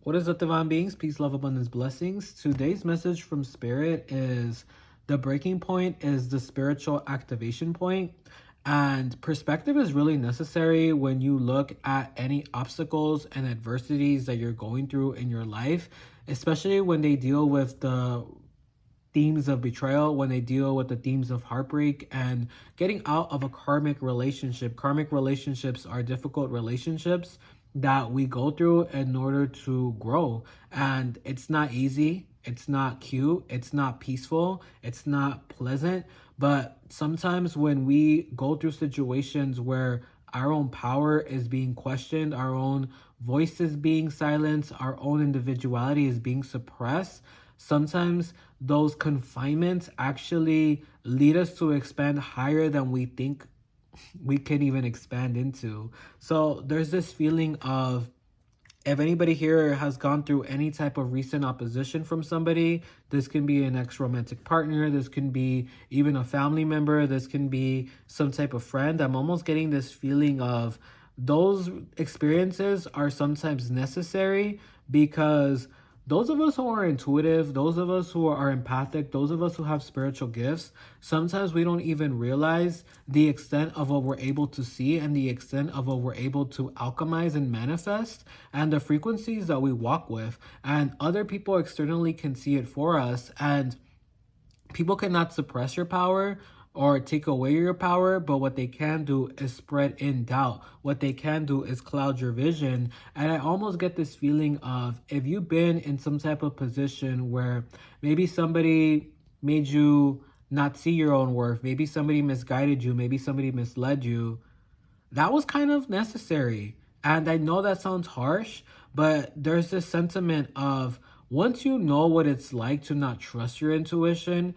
What is up, divine beings? Peace, love, abundance, blessings. Today's message from Spirit is the breaking point is the spiritual activation point. And perspective is really necessary when you look at any obstacles and adversities that you're going through in your life, especially when they deal with the themes of betrayal, when they deal with the themes of heartbreak and getting out of a karmic relationship. Karmic relationships are difficult relationships that we go through in order to grow. And it's not easy. It's not cute. It's not peaceful. It's not pleasant. But sometimes when we go through situations where our own power is being questioned, our own voice is being silenced, our own individuality is being suppressed, sometimes those confinements actually lead us to expand higher than we think we can even expand into. So there's this feeling of, if anybody here has gone through any type of recent opposition from somebody, this can be an ex-romantic partner, this can be even a family member, this can be some type of friend. I'm almost getting this feeling of those experiences are sometimes necessary, because those of us who are intuitive, those of us who are empathic, those of us who have spiritual gifts, sometimes we don't even realize the extent of what we're able to see and the extent of what we're able to alchemize and manifest and the frequencies that we walk with. And other people externally can see it for us. And people cannot suppress your power or take away your power, but what they can do is spread in doubt. What they can do is cloud your vision. And I almost get this feeling of, if you've been in some type of position where maybe somebody made you not see your own worth, maybe somebody misguided you, maybe somebody misled you, that was kind of necessary. And I know that sounds harsh, but there's this sentiment of, once you know what it's like to not trust your intuition,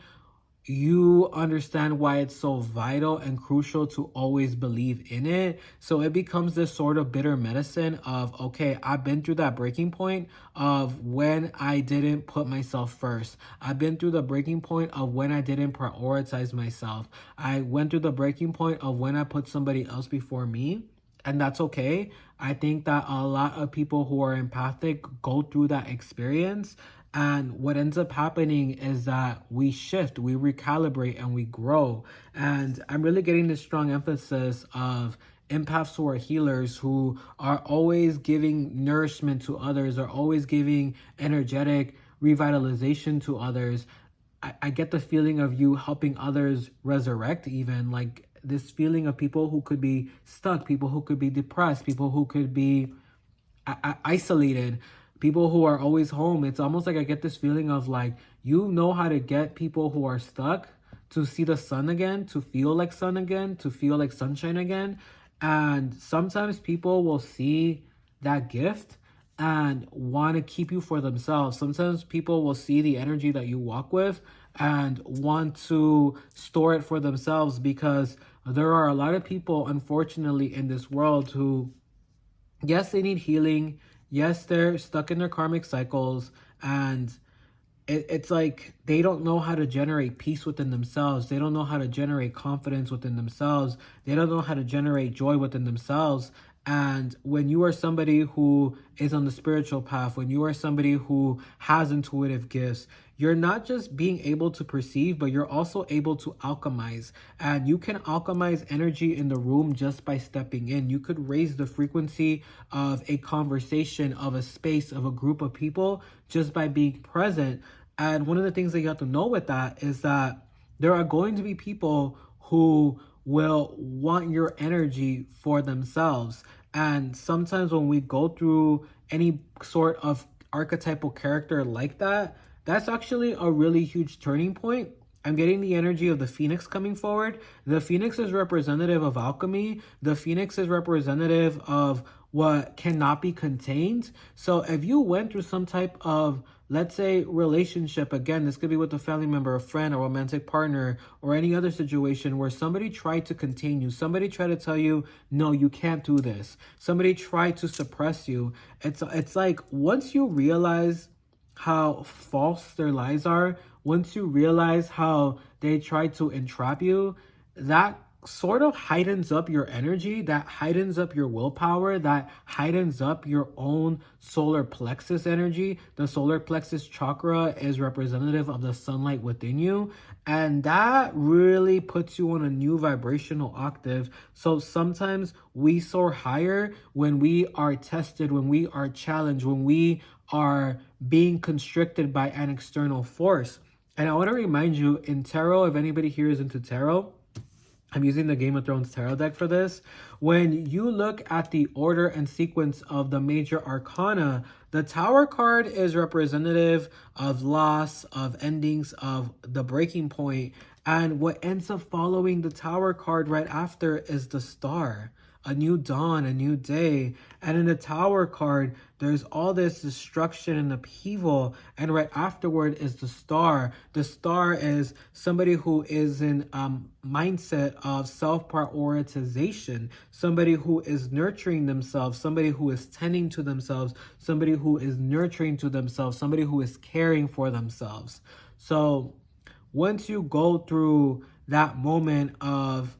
you understand why it's so vital and crucial to always believe in it. So it becomes this sort of bitter medicine of, okay, I've been through that breaking point of when I didn't put myself first. I've been through the breaking point of when I didn't prioritize myself. I went through the breaking point of when I put somebody else before me. And that's okay. I think that a lot of people who are empathic go through that experience. And what ends up happening is that we shift, we recalibrate, and we grow. And I'm really getting this strong emphasis of empaths who are healers, who are always giving nourishment to others, are always giving energetic revitalization to others. I get the feeling of you helping others resurrect, even like this feeling of people who could be stuck, people who could be depressed, people who could be isolated, people who are always home. It's almost like I get this feeling of like, you know how to get people who are stuck to see the sun again, to feel like sun again, to feel like sunshine again. And sometimes people will see that gift and want to keep you for themselves. Sometimes people will see the energy that you walk with and want to store it for themselves, because there are a lot of people, unfortunately, in this world who, yes, they need healing. Yes, they're stuck in their karmic cycles, and it's like they don't know how to generate peace within themselves. They don't know how to generate confidence within themselves. They don't know how to generate joy within themselves. And when you are somebody who is on the spiritual path, when you are somebody who has intuitive gifts, you're not just being able to perceive, but you're also able to alchemize. And you can alchemize energy in the room just by stepping in. You could raise the frequency of a conversation, of a space, of a group of people just by being present. And one of the things that you have to know with that is that there are going to be people who will want your energy for themselves. And sometimes when we go through any sort of archetypal character like that, that's actually a really huge turning point. I'm getting the energy of the phoenix coming forward. The phoenix is representative of alchemy. The phoenix is representative of what cannot be contained. So if you went through some type of, let's say, relationship, again, this could be with a family member, a friend, a romantic partner, or any other situation where somebody tried to contain you, somebody tried to tell you, no, you can't do this, somebody tried to suppress you. It's like, once you realize how false their lies are, once you realize how they try to entrap you, that sort of heightens up your energy, that heightens up your willpower, that heightens up your own solar plexus energy. The solar plexus chakra is representative of the sunlight within you, and that really puts you on a new vibrational octave. So sometimes we soar higher when we are tested, when we are challenged, when we are being constricted by an external force. And I want to remind you, in tarot, if anybody here is into tarot, I'm using the Game of Thrones tarot deck for this. When you look at the order and sequence of the major arcana, the Tower card is representative of loss, of endings, of the breaking point. And what ends up following the Tower card right after is the Star. A new dawn, a new day. And in the Tower card, there's all this destruction and upheaval. And right afterward is the Star. The Star is somebody who is in mindset of self-prioritization. Somebody who is nurturing themselves. Somebody who is tending to themselves. Somebody who is nurturing to themselves. Somebody who is caring for themselves. So once you go through that moment of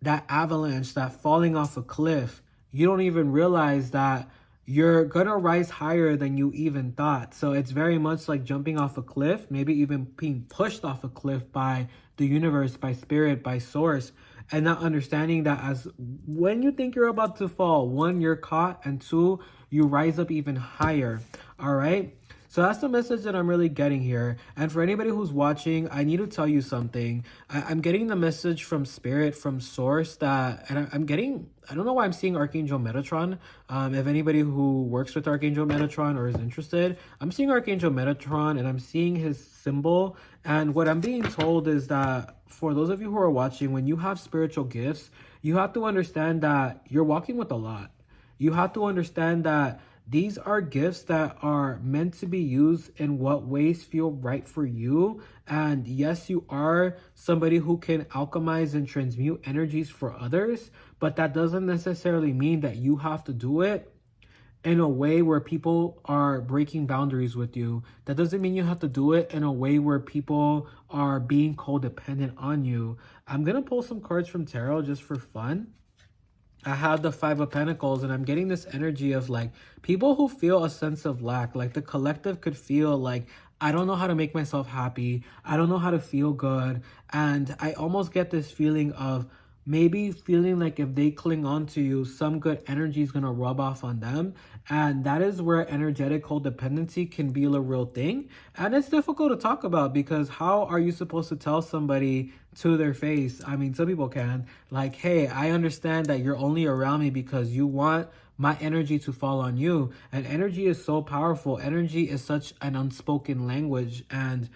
that avalanche, that falling off a cliff, you don't even realize that you're gonna rise higher than you even thought. So it's very much like jumping off a cliff, maybe even being pushed off a cliff by the universe, by spirit, by source, and not understanding that as when you think you're about to fall, one, you're caught, and two, you rise up even higher. All right. So that's the message that I'm really getting here. And for anybody who's watching, I need to tell you something. I'm getting the message from Spirit, from Source, that, and I'm getting, I don't know why I'm seeing Archangel Metatron. If anybody who works with Archangel Metatron or is interested, I'm seeing Archangel Metatron and I'm seeing his symbol. And what I'm being told is that for those of you who are watching, when you have spiritual gifts, you have to understand that you're walking with a lot. You have to understand that these are gifts that are meant to be used in what ways feel right for you. And yes, you are somebody who can alchemize and transmute energies for others, but that doesn't necessarily mean that you have to do it in a way where people are breaking boundaries with you. That doesn't mean you have to do it in a way where people are being codependent on you. I'm going to pull some cards from tarot just for fun. I have the Five of Pentacles, and I'm getting this energy of like people who feel a sense of lack. Like the collective could feel like, I don't know how to make myself happy. I don't know how to feel good. And I almost get this feeling of maybe feeling like if they cling on to you, some good energy is going to rub off on them. And that is where energetic codependency can be a real thing. And it's difficult to talk about because how are you supposed to tell somebody to their face? I mean, some people can. Like, hey, I understand that you're only around me because you want my energy to fall on you. And energy is so powerful. Energy is such an unspoken language. And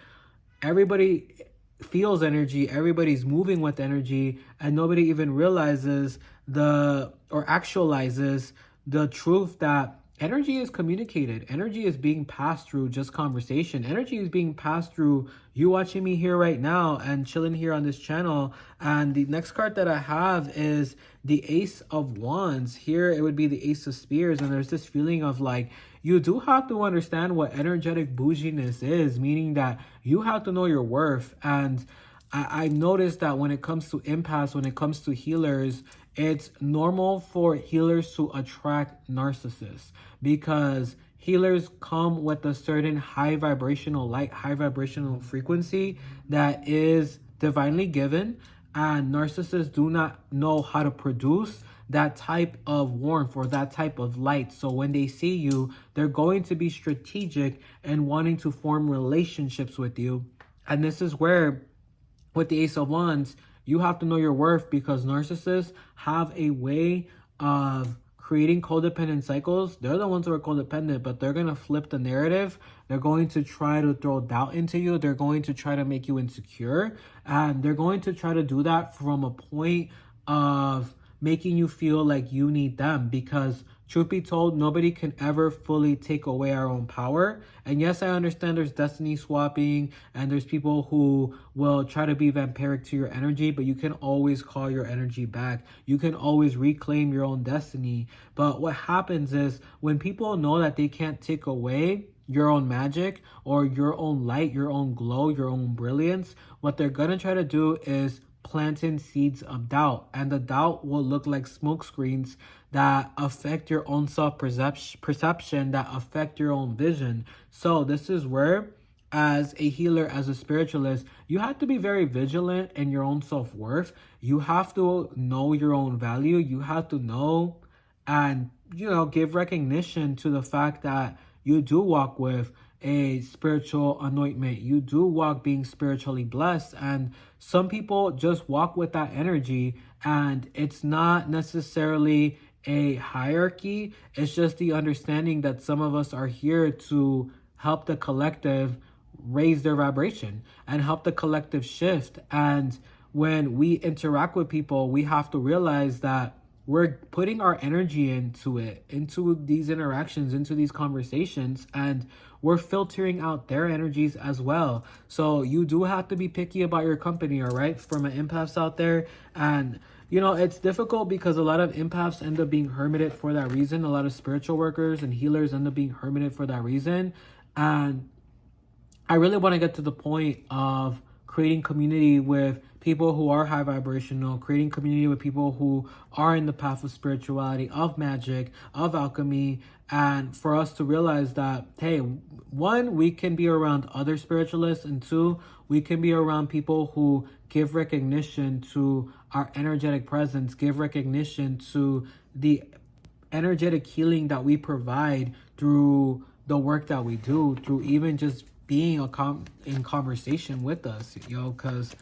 everybody feels energy, everybody's moving with energy, and nobody even realizes or actualizes the truth that energy is communicated. Energy is being passed through just conversation. Energy is being passed through you watching me here right now and chilling here on this channel. And the next card that I have is the Ace of Wands. Here it would be the Ace of Spears, and there's this feeling of like, you do have to understand what energetic bouginess is, meaning that you have to know your worth. And I noticed that when it comes to empaths, when it comes to healers, it's normal for healers to attract narcissists because healers come with a certain high vibrational light, high vibrational frequency that is divinely given, and narcissists do not know how to produce that type of warmth or that type of light. So when they see you, they're going to be strategic and wanting to form relationships with you. And this is where, with the Ace of Wands, you have to know your worth because narcissists have a way of creating codependent cycles. They're the ones who are codependent, but they're going to flip the narrative. They're going to try to throw doubt into you. They're going to try to make you insecure. And they're going to try to do that from a point of making you feel like you need them, because truth be told, nobody can ever fully take away our own power. And yes, I understand there's destiny swapping and there's people who will try to be vampiric to your energy, but you can always call your energy back. You can always reclaim your own destiny. But what happens is when people know that they can't take away your own magic or your own light, your own glow, your own brilliance, what they're going to try to do is planting seeds of doubt, and the doubt will look like smoke screens that affect your own self-perception, that affect your own vision. So this is where, as a healer, as a spiritualist, you have to be very vigilant in your own self-worth. You have to know your own value. You have to know and, give recognition to the fact that you do walk with a spiritual anointment. You do walk being spiritually blessed. And some people just walk with that energy, and it's not necessarily a hierarchy. It's just the understanding that some of us are here to help the collective raise their vibration and help the collective shift. And when we interact with people, we have to realize that we're putting our energy into it, into these interactions, into these conversations, and we're filtering out their energies as well. So you do have to be picky about your company, all right, for my empaths out there. And it's difficult because a lot of empaths end up being hermited for that reason. A lot of spiritual workers and healers end up being hermited for that reason. And I really want to get to the point of creating community with people who are high vibrational, creating community with people who are in the path of spirituality, of magic, of alchemy, and for us to realize that, hey, one, we can be around other spiritualists, and two, we can be around people who give recognition to our energetic presence, give recognition to the energetic healing that we provide through the work that we do, through even just being in conversation with us, because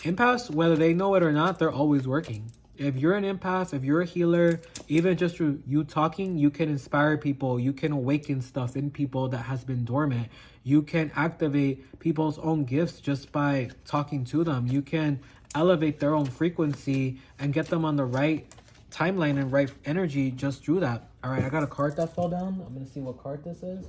empaths, whether they know it or not, they're always working. If you're an empath, if you're a healer, even just through you talking, you can inspire people, you can awaken stuff in people that has been dormant. You can activate people's own gifts just by talking to them. You can elevate their own frequency and get them on the right timeline and right energy just through that. All right, I got a card that fell down. I'm going to see what card this is.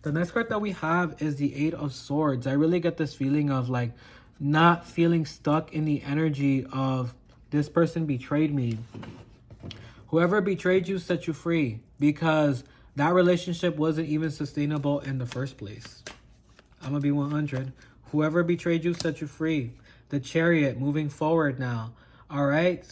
The next card that we have is the Eight of Swords. I really get this feeling of like not feeling stuck in the energy of this person betrayed me. Whoever betrayed you set you free, because that relationship wasn't even sustainable in the first place. I'm going to be 100. Whoever betrayed you set you free. The Chariot moving forward now. All right.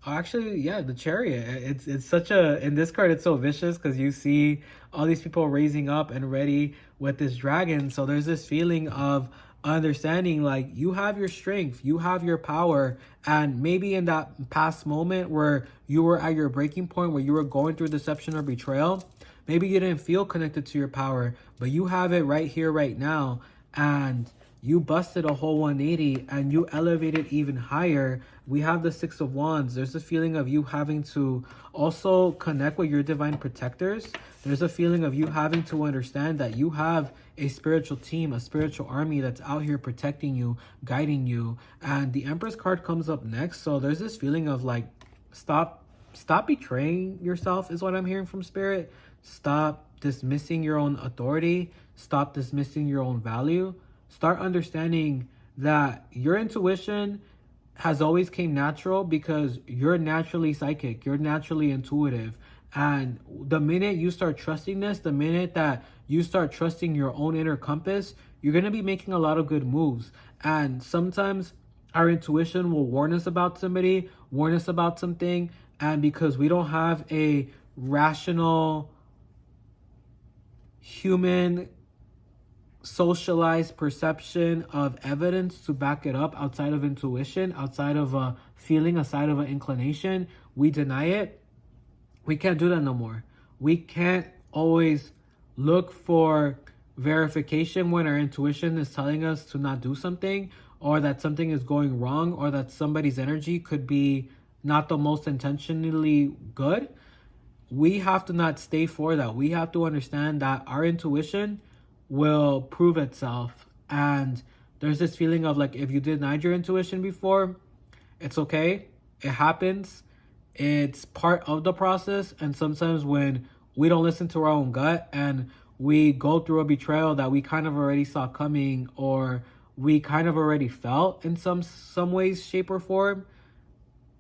Actually, yeah, the Chariot. It's such a, in this card, it's so vicious because you see all these people raising up and ready with this dragon. So there's this feeling of understanding like you have your strength, you have your power, and maybe in that past moment where you were at your breaking point, where you were going through deception or betrayal, maybe you didn't feel connected to your power, but you have it right here, right now, and you busted a whole 180 and you elevated even higher. We have the Six of Wands. There's a feeling of you having to also connect with your divine protectors. There's a feeling of you having to understand that you have a spiritual team, a spiritual army that's out here protecting you, guiding you. And the Empress card comes up next. So there's this feeling of like, stop betraying yourself is what I'm hearing from Spirit. Stop dismissing your own authority. Stop dismissing your own value. Start understanding that your intuition has always came natural because you're naturally psychic, you're naturally intuitive. And the minute you start trusting this, the minute that you start trusting your own inner compass, you're going to be making a lot of good moves. And sometimes our intuition will warn us about somebody, warn us about something. And because we don't have a rational human socialized perception of evidence to back it up outside of intuition, outside of a feeling, outside of an inclination, we deny it. We can't do that no more. We can't always look for verification when our intuition is telling us to not do something, or that something is going wrong, or that somebody's energy could be not the most intentionally good. We have to not stay for that. We have to understand that our intuition will prove itself. And there's this feeling of like, if you denied your intuition before, it's okay. It happens. It's part of the process. And sometimes when we don't listen to our own gut and we go through a betrayal that we kind of already saw coming, or we kind of already felt in some ways, shape, or form,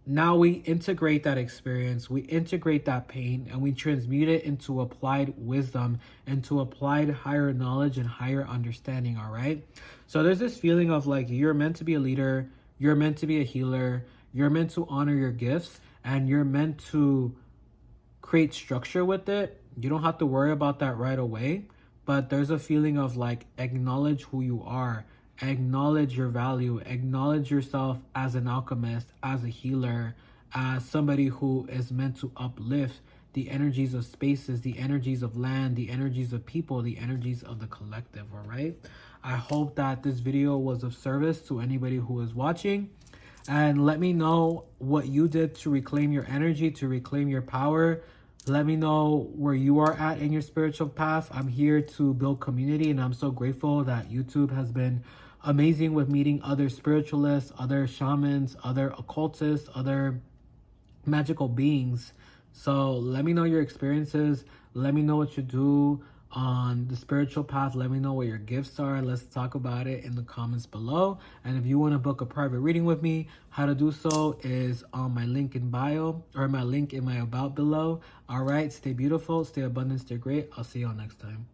now we integrate that experience, we integrate that pain, and we transmute it into applied wisdom, into applied higher knowledge and higher understanding, all right? So there's this feeling of like, you're meant to be a leader, You're meant to be a healer. You're meant to honor your gifts, and you're meant to create structure with it. You don't have to worry about that right away, but there's a feeling of like, acknowledge who you are, acknowledge your value, acknowledge yourself as an alchemist, as a healer, as somebody who is meant to uplift the energies of spaces, the energies of land, the energies of people, the energies of the collective. All right, I hope that this video was of service to anybody who is watching, and let me know what you did to reclaim your energy, to reclaim your power. Let me know where you are at in your spiritual path. I'm here to build community, and I'm so grateful that YouTube has been amazing with meeting other spiritualists, other shamans, other occultists, other magical beings. So let me know your experiences. Let me know what you do on the spiritual path. Let me know what your gifts are. Let's talk about it in the comments below. And if you want to book a private reading with me, how to do so is on my link in bio, or my link in my about below. All right, stay beautiful, stay abundant, stay great. I'll see y'all next time.